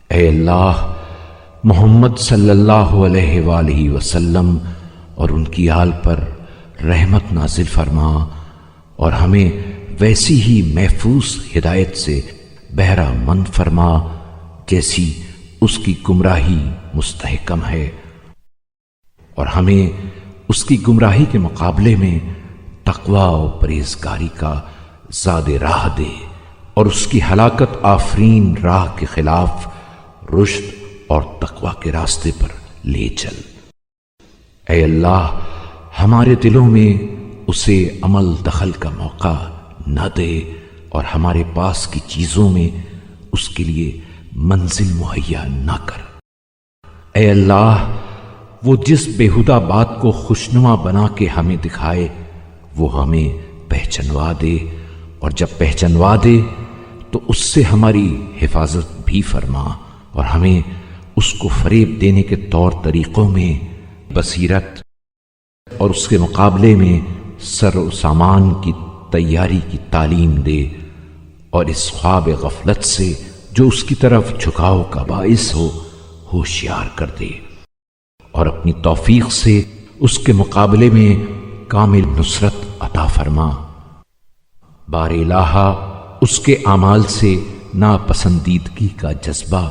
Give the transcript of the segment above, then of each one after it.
اے اللہ، محمد صلی اللہ علیہ وآلہ وسلم اور ان کی آل پر رحمت نازل فرما اور ہمیں ویسی ہی محفوظ ہدایت سے بہرہ مند فرما جیسی اس کی گمراہی مستحکم ہے، اور ہمیں اس کی گمراہی کے مقابلے میں تقوی و پرہیزگاری کا زاد راہ دے، اور اس کی ہلاکت آفرین راہ کے خلاف رشد اور تقوی کے راستے پر لے چل۔ اے اللہ، ہمارے دلوں میں اسے عمل دخل کا موقع نہ دے اور ہمارے پاس کی چیزوں میں اس کے لیے منزل مہیا نہ کر۔ اے اللہ، وہ جس بےہودہ بات کو خوشنما بنا کے ہمیں دکھائے وہ ہمیں پہچنوا دے، اور جب پہچنوا دے تو اس سے ہماری حفاظت بھی فرما، اور ہمیں اس کو فریب دینے کے طور طریقوں میں بصیرت اور اس کے مقابلے میں سر و سامان کی تیاری کی تعلیم دے، اور اس خواب غفلت سے جو اس کی طرف جھکاؤ کا باعث ہو ہوشیار کر دے، اور اپنی توفیق سے اس کے مقابلے میں کامل نصرت عطا فرما۔ بار الہٰ، اس کے اعمال سے ناپسندیدگی کا جذبہ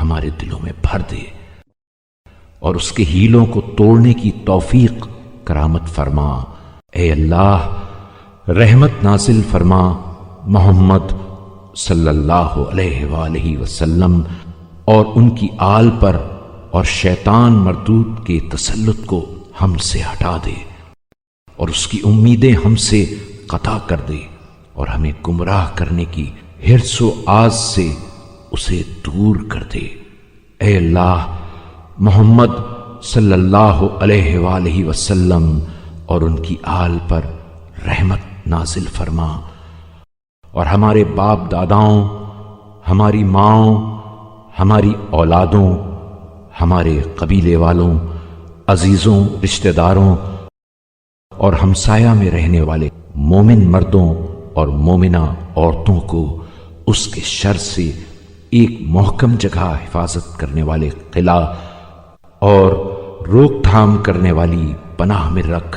ہمارے دلوں میں بھر دے، اور اس کے ہیلوں کو توڑنے کی توفیق کرامت فرما۔ اے اللہ، رحمت نازل فرما محمد صلی اللہ علیہ وآلہ وسلم اور ان کی آل پر، اور شیطان مردود کے تسلط کو ہم سے ہٹا دے، اور اس کی امیدیں ہم سے قطع کر دے، اور ہمیں گمراہ کرنے کی حرص و آز سے اسے دور کر دے۔ اے اللہ، محمد صلی اللہ علیہ وآلہ وسلم اور ان کی آل پر رحمت نازل فرما، اور ہمارے باپ داداؤں، ہماری ماؤں، ہماری اولادوں، ہمارے قبیلے والوں، عزیزوں، رشتہ داروں اور ہمسایہ میں رہنے والے مومن مردوں اور مومنہ عورتوں کو اس کے شر سے ایک محکم جگہ حفاظت کرنے والے قلعہ اور روک تھام کرنے والی پناہ میں رکھ،